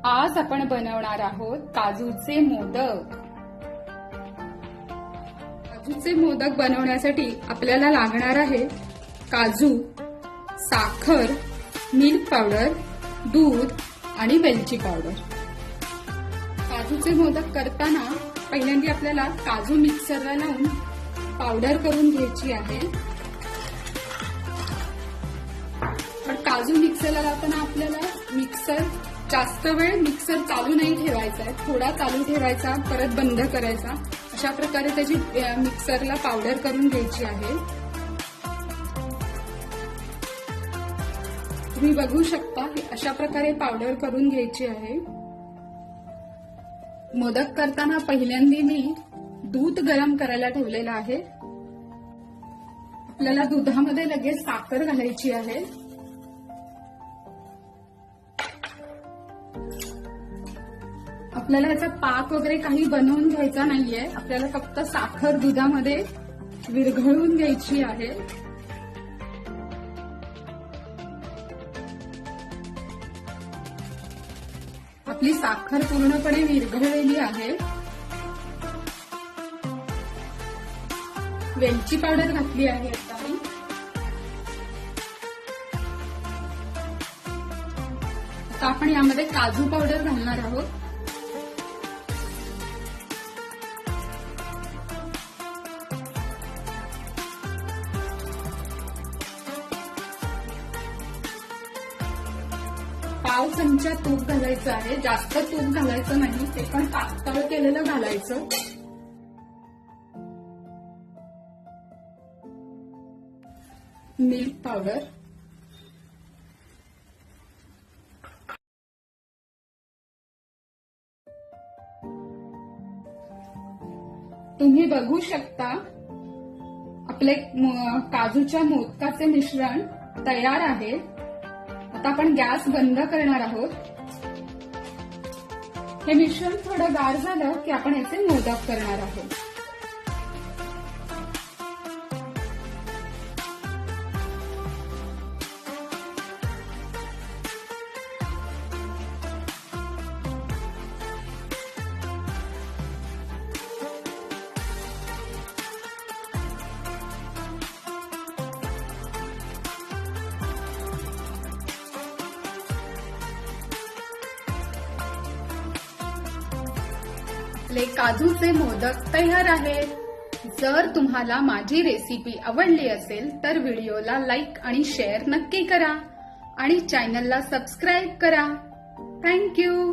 आज आपण बनवणार आहोत काजूचे मोदक। काजूचे मोदक बनवण्यासाठी आपल्याला लागणार आहे काजू, साखर, मिल्क पावडर, दूध आणि वेलची पावडर। काजूचे मोदक करताना पहिल्यांदा आपल्याला काजू मिक्सरला लावून पावडर करून घ्यायची आहे। पण काजू मिक्सरला लावताना आपल्याला मिक्सर जास्त वेळ मिक्सर चालू नाही ठेवायचा आहे, थोडा चालू ठेवायचा, परत बंद करायचा। अशा प्रकारे त्याची मिक्सरला पावडर करून घ्यायची आहे। तुम्ही बघू शकता की अशा प्रकारे पावडर करून घ्यायची आहे। मोदक करताना पहिल्यांदा मी दूध गरम करायला ठेवलेलं आहे। आपल्याला दुधामध्ये लगेच साखर घालायची आहे। आपल्याला याचा पाक वगैरे काही बनवून घ्यायचा नाहीये, आपल्याला फक्त साखर दुधामध्ये विरघळवून घ्यायची आहे। आपली साखर पूर्णपणे विरघळलेली आहे। वेलची पावडर घातली आहे आता मी। आता आपण यामध्ये काजू पावडर घालणार आहोत। पाव चमचा तूप घालायचं आहे, जास्त तूप घालायचं नाही, ते पण पातळ केलेलं घालायचं। मिल्क पावडर, तुम्ही बघू शकता आपले काजूच्या मोदकाचे मिश्रण तयार आहे। आता आपण गॅस बंद करणार आहोत। हे मिश्रण थोडं गार झालं की आपण याचे मोदक करणार आहोत। आपले काजूचे मोदक तयार आहेत। जर तुम्हाला माझी रेसिपी आवडली असेल तर व्हिडिओला लाईक आणि शेअर नक्की करा आणि चॅनलला सबस्क्राईब करा। थँक्यू।